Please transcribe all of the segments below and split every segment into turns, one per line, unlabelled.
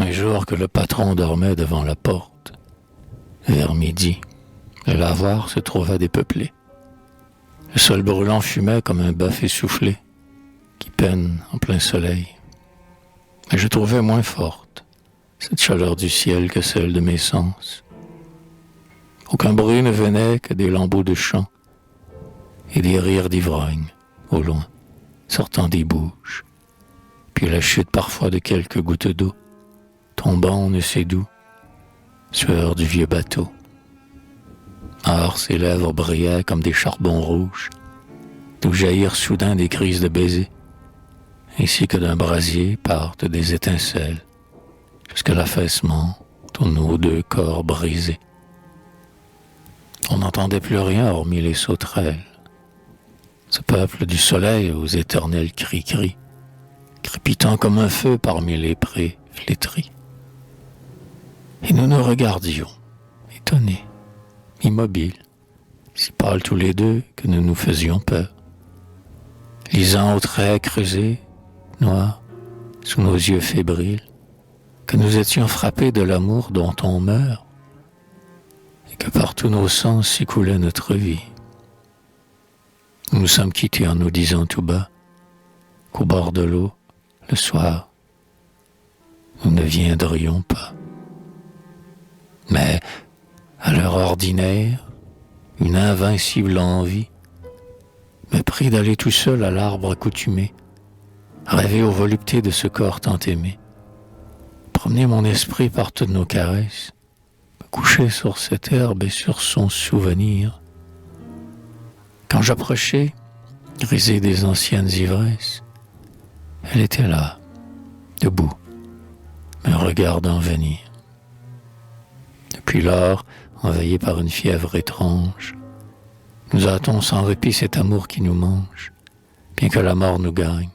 Un jour que le patron dormait devant la porte, vers midi, le lavoir se trouva dépeuplé. Le sol brûlant fumait comme un bœuf essoufflé qui peine en plein soleil. Mais je trouvais moins forte cette chaleur du ciel que celle de mes sens. Aucun bruit ne venait que des lambeaux de chant et des rires d'ivrogne au loin, sortant des bouches, puis la chute parfois de quelques gouttes d'eau, tombant on ne sait d'où, sueur du vieux bateau. Or ses lèvres brillaient comme des charbons rouges, d'où jaillirent soudain des crises de baisers, ainsi que d'un brasier partent des étincelles, jusqu'à l'affaissement de nos deux corps brisés. On n'entendait plus rien hormis les sauterelles, ce peuple du soleil aux éternels cris-cris, crépitant comme un feu parmi les prés flétris. Et nous nous regardions, étonnés, immobiles, si pâles tous les deux que nous nous faisions peur, lisant aux traits creusés, noirs, sous nos yeux fébriles, que nous étions frappés de l'amour dont on meurt, et que par tous nos sens s'écoulait notre vie. Nous nous sommes quittés en nous disant tout bas qu'au bord de l'eau, le soir, nous ne viendrions pas. Mais, à l'heure ordinaire, une invincible envie me prit d'aller tout seul à l'arbre accoutumé, rêver aux voluptés de ce corps tant aimé, promener mon esprit par toutes nos caresses, me coucher sur cette herbe et sur son souvenir. Quand j'approchais, grisée des anciennes ivresses, elle était là, debout, me regardant venir. Depuis lors, envahi par une fièvre étrange, nous hâtons sans répit cet amour qui nous mange, bien que la mort nous gagne.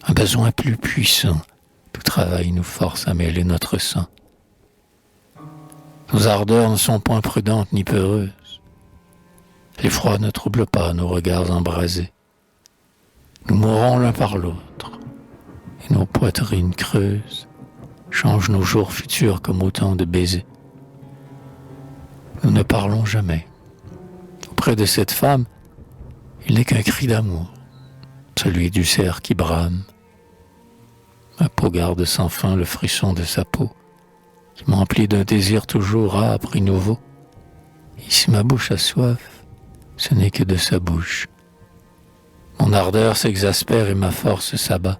Un besoin plus puissant, tout travail nous force à mêler notre sang. Nos ardeurs ne sont point prudentes ni peureuses. L'effroi ne trouble pas nos regards embrasés. Nous mourrons l'un par l'autre, et nos poitrines creuses changent nos jours futurs comme autant de baisers. Nous ne parlons jamais. Auprès de cette femme, il n'est qu'un cri d'amour, celui du cerf qui brame. Ma peau garde sans fin le frisson de sa peau, qui m'emplit d'un désir toujours âpre et nouveau. Et si ma bouche a soif, ce n'est que de sa bouche. Mon ardeur s'exaspère et ma force s'abat,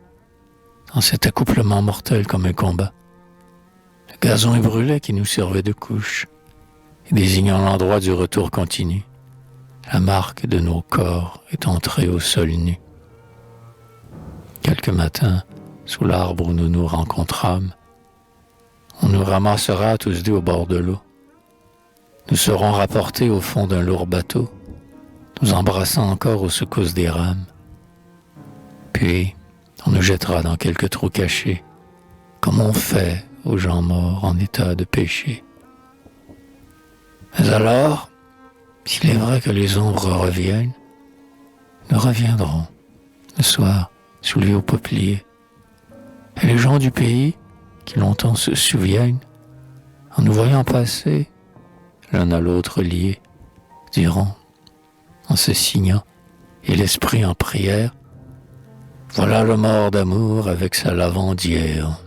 dans cet accouplement mortel comme un combat. Le gazon est brûlé qui nous servait de couche, et désignant l'endroit du retour continu, la marque de nos corps est entrée au sol nu. Quelques matins, sous l'arbre où nous nous rencontrâmes, on nous ramassera tous deux au bord de l'eau. Nous serons rapportés au fond d'un lourd bateau, nous embrassant encore aux secousses des rames. Puis, on nous jettera dans quelque trou caché, comme on fait aux gens morts en état de péché. Mais alors, s'il est vrai que les ombres reviennent, nous reviendrons, le soir, soulevés aux peupliers. Et les gens du pays, qui longtemps se souviennent, en nous voyant passer, l'un à l'autre liés, diront, en se signant, et l'esprit en prière, voilà le mort d'amour avec sa lavandière.